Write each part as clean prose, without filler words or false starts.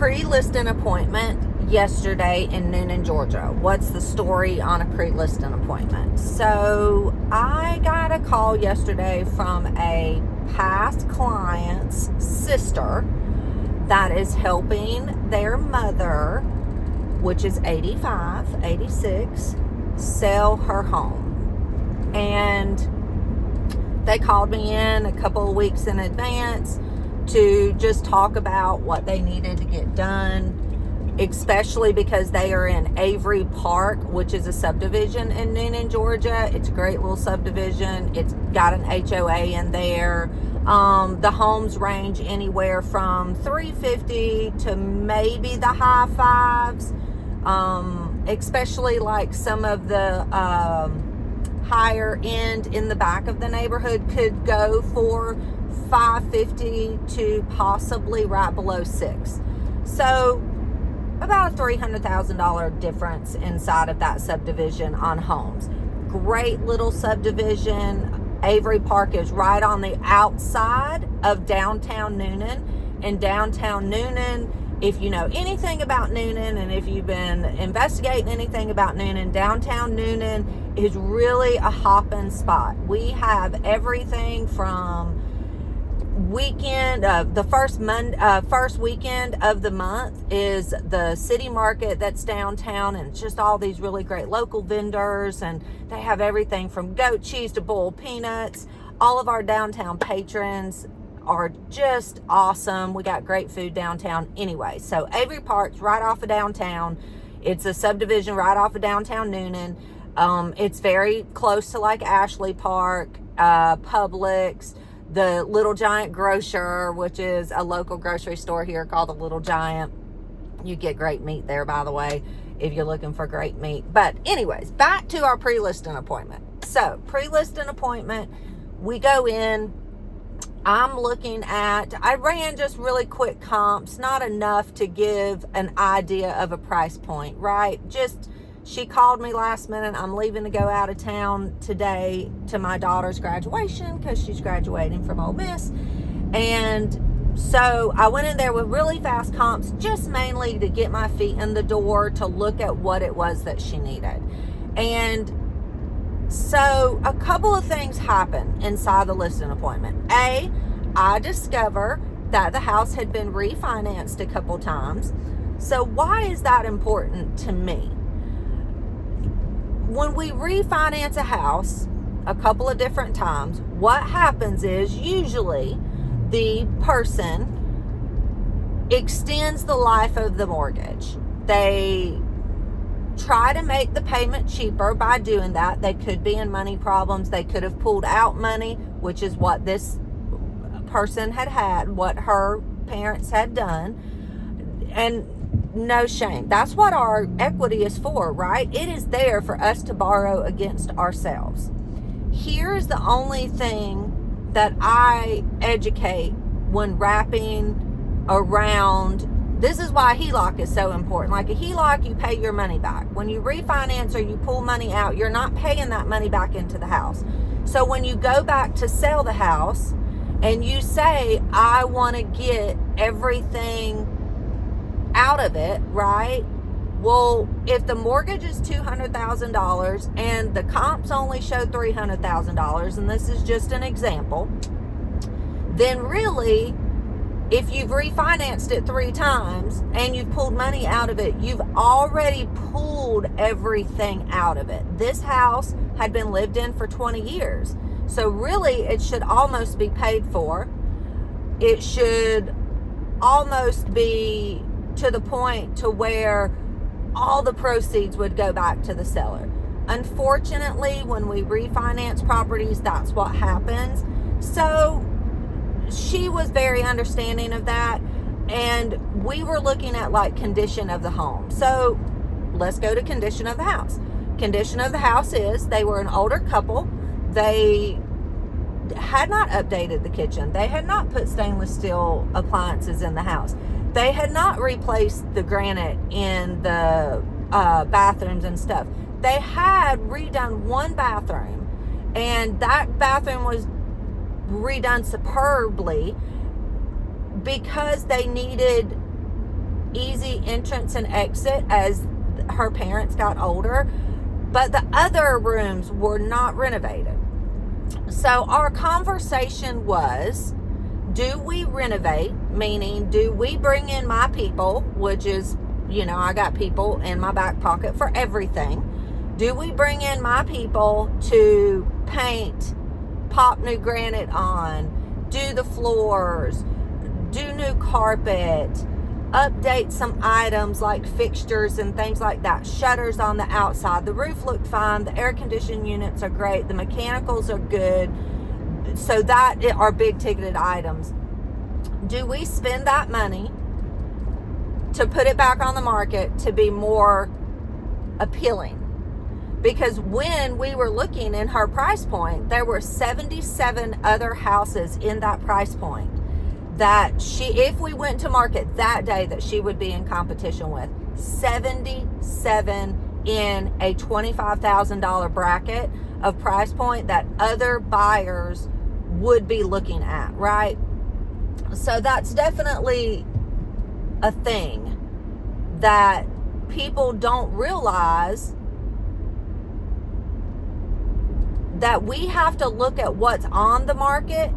pre-listing appointment yesterday in Newnan, Georgia. What's the story on a pre-listing appointment? So I got a call yesterday from a past client's sister that is helping their mother, which is 86, sell her home. And they called me in a couple of weeks in advance to just talk about what they needed to get done, especially because they are in Avery Park, which is a subdivision in Newnan, Georgia. It's a great little subdivision. It's got an HOA in there. The homes range anywhere from $350 to maybe the high fives, especially like some of the higher end in the back of the neighborhood could go for $550 to possibly right below $600. So about a $300,000 difference inside of that subdivision on homes. Great little subdivision. Avery Park is right on the outside of downtown Newnan. And downtown Newnan, if you know anything about Newnan and if you've been investigating anything about Newnan, downtown Newnan is really a hopping spot. We have everything from weekend, the first weekend of the month is the city market that's downtown, and it's just all these really great local vendors, and they have everything from goat cheese to boiled peanuts. All of our downtown patrons are just awesome. We got great food downtown anyway. So Avery Park's right off of downtown. It's a subdivision right off of downtown Newnan. It's very close to like Ashley Park, Publix, the Little Giant Grocer, which is a local grocery store here called the Little Giant. You get great meat there, by the way, if you're looking for great meat. But anyways, back to our pre-listing appointment. So pre-listing appointment, we go in. I ran just really quick comps, not enough to give an idea of a price point, right? She called me last minute. I'm leaving to go out of town today to my daughter's graduation because she's graduating from Ole Miss. And so I went in there with really fast comps, just mainly to get my feet in the door to look at what it was that she needed. And so a couple of things happen inside the listing appointment. I discover that the house had been refinanced a couple times. So why is that important to me? When we refinance a house a couple of different times, what happens is usually the person extends the life of the mortgage. They try to make the payment cheaper by doing that. They could be in money problems. They could have pulled out money, which is what this person had, what her parents had done. And no shame. That's what our equity is for, right? It is there for us to borrow against ourselves. Here's the only thing that I educate when wrapping around. This is why HELOC is so important. Like a HELOC, you pay your money back. When you refinance or you pull money out, you're not paying that money back into the house. So when you go back to sell the house and you say, I want to get everything out of it, right? Well, if the mortgage is $200,000 and the comps only show $300,000, and this is just an example, then really, if you've refinanced it 3 times and you've pulled money out of it, you've already pulled everything out of it. This house had been lived in for 20 years. So really, it should almost be paid for. It should almost be to the point to where all the proceeds would go back to the seller. Unfortunately, when we refinance properties, that's what happens. So she was very understanding of that, and we were looking at like condition of the home. So let's go to condition of the house. Condition of the house is they were an older couple. They had not updated the kitchen. They had not put stainless steel appliances in the house. They had not replaced the granite in the bathrooms and stuff. They had redone one bathroom, and that bathroom was redone superbly because they needed easy entrance and exit as her parents got older, but the other rooms were not renovated. So our conversation was, do we renovate? Meaning, do we bring in my people, which is, I got people in my back pocket for everything. Do we bring in my people to paint, pop new granite on, do the floors, do new carpet, update some items like fixtures and things like that, shutters on the outside. The roof looked fine, the air conditioning units are great, the mechanicals are good. So that are big ticketed items. Do we spend that money to put it back on the market to be more appealing? Because when we were looking in her price point, there were 77 other houses in that price point that if we went to market that day, that she would be in competition with. 77 in a $25,000 bracket of price point that other buyers would be looking at, right? So that's definitely a thing that people don't realize, that we have to look at what's on the market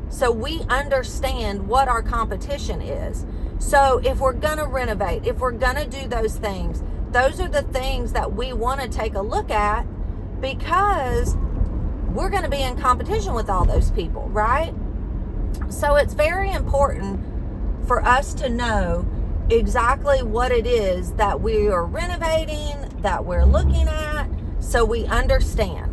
so we understand what our competition is. So if we're going to renovate, if we're going to do those things, those are the things that we want to take a look at, because we're going to be in competition with all those people, right? So it's very important for us to know exactly what it is that we are renovating, that we're looking at, so we understand.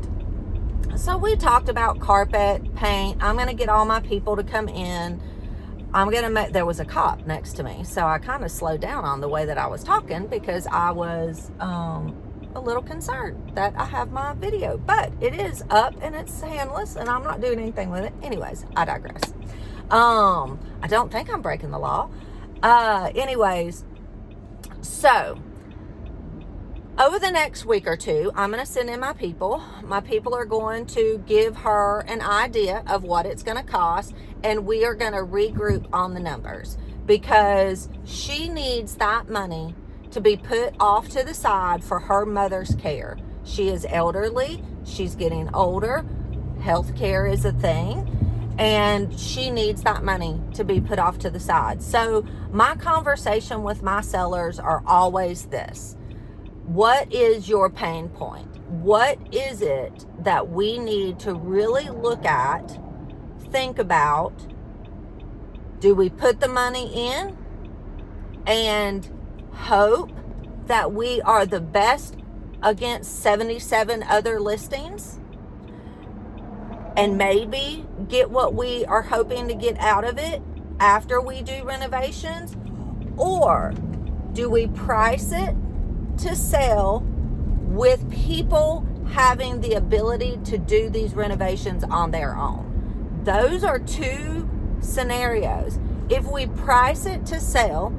So we talked about carpet, paint. I'm going to get all my people to come in. There was a cop next to me, so I kind of slowed down on the way that I was talking, because I was a little concerned that I have my video, but it is up and it's handless and I'm not doing anything with it. Anyways, I digress. I don't think I'm breaking the law. Anyways, so over the next week or two, I'm going to send in my people. My people are going to give her an idea of what it's going to cost, and we are going to regroup on the numbers, because she needs that money to be put off to the side for her mother's care. She is elderly. She's getting older. Health care is a thing, and she needs that money to be put off to the side. So my conversation with my sellers are always this: what is your pain point? What is it that we need to really look at, think about? Do we put the money in and hope that we are the best against 77 other listings and maybe get what we are hoping to get out of it after we do renovations? Or do we price it to sell with people having the ability to do these renovations on their own? Those are two scenarios. If we price it to sell,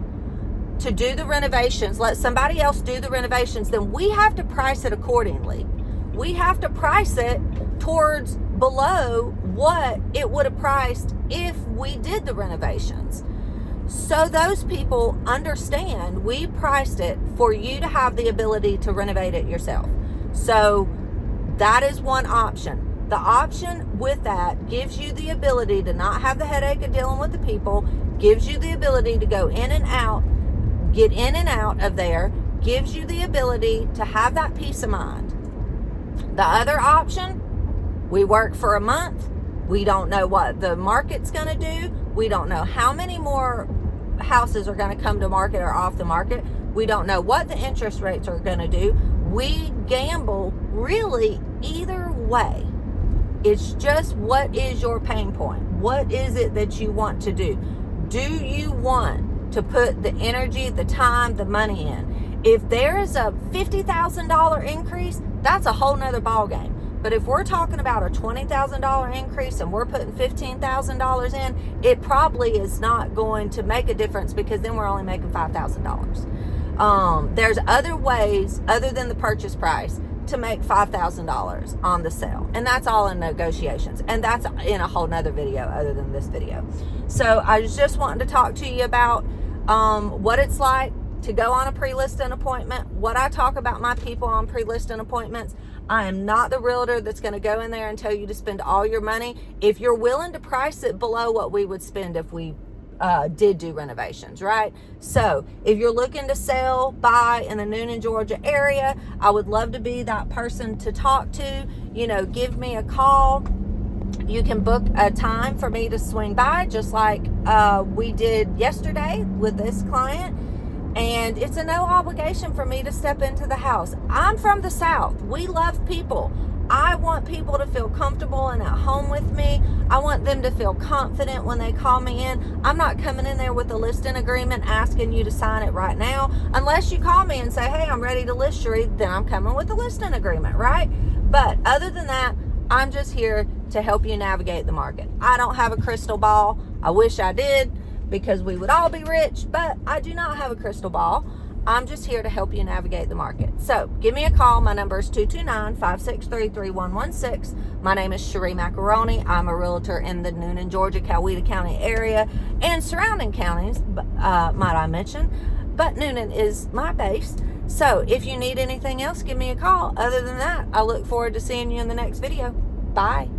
to do the renovations, let somebody else do the renovations, then we have to price it accordingly. We have to price it towards below what it would have priced if we did the renovations. So those people understand we priced it for you to have the ability to renovate it yourself. So that is one option. The option with that gives you the ability to not have the headache of dealing with the people, gives you the ability to go in and out, get in and out of there, gives you the ability to have that peace of mind. The other option, we work for a month. We don't know what the market's going to do. We don't know how many more houses are going to come to market or off the market. We don't know what the interest rates are going to do. We gamble really either way. It's just, what is your pain point? What is it that you want to do? Do you want to put the energy, the time, the money in? If there is a $50,000 increase, that's a whole nother ballgame. But if we're talking about a $20,000 increase and we're putting $15,000 in, it probably is not going to make a difference, because then we're only making $5,000. There's other ways other than the purchase price to make $5,000 on the sale. And that's all in negotiations. And that's in a whole nother video other than this video. So I was just wanting to talk to you about what it's like to go on a pre-listing appointment, what I talk about my people on pre-listing appointments. I am not the realtor that's going to go in there and tell you to spend all your money. If you're willing to price it below what we would spend if we did do renovations, right? So if you're looking to sell, buy in the Newnan, Georgia area, I would love to be that person to talk to. Give me a call. You can book a time for me to swing by, just like we did yesterday with this client. And it's a no obligation for me to step into the house. I'm from the South. We love people. I want people to feel comfortable and at home with me. I want them to feel confident when they call me in. I'm not coming in there with a listing agreement asking you to sign it right now. Unless you call me and say, hey, I'm ready to list, Sheree, then I'm coming with a listing agreement, right? But other than that, I'm just here to help you navigate the market. I don't have a crystal ball. I wish I did, because we would all be rich, but I do not have a crystal ball. I'm just here to help you navigate the market. So give me a call. My number is 229-563-3116. My name is Sheree Macaroni. I'm a realtor in the Newnan, Georgia, Coweta County area and surrounding counties, might I mention. But Newnan is my base. So if you need anything else, give me a call. Other than that, I look forward to seeing you in the next video. Bye.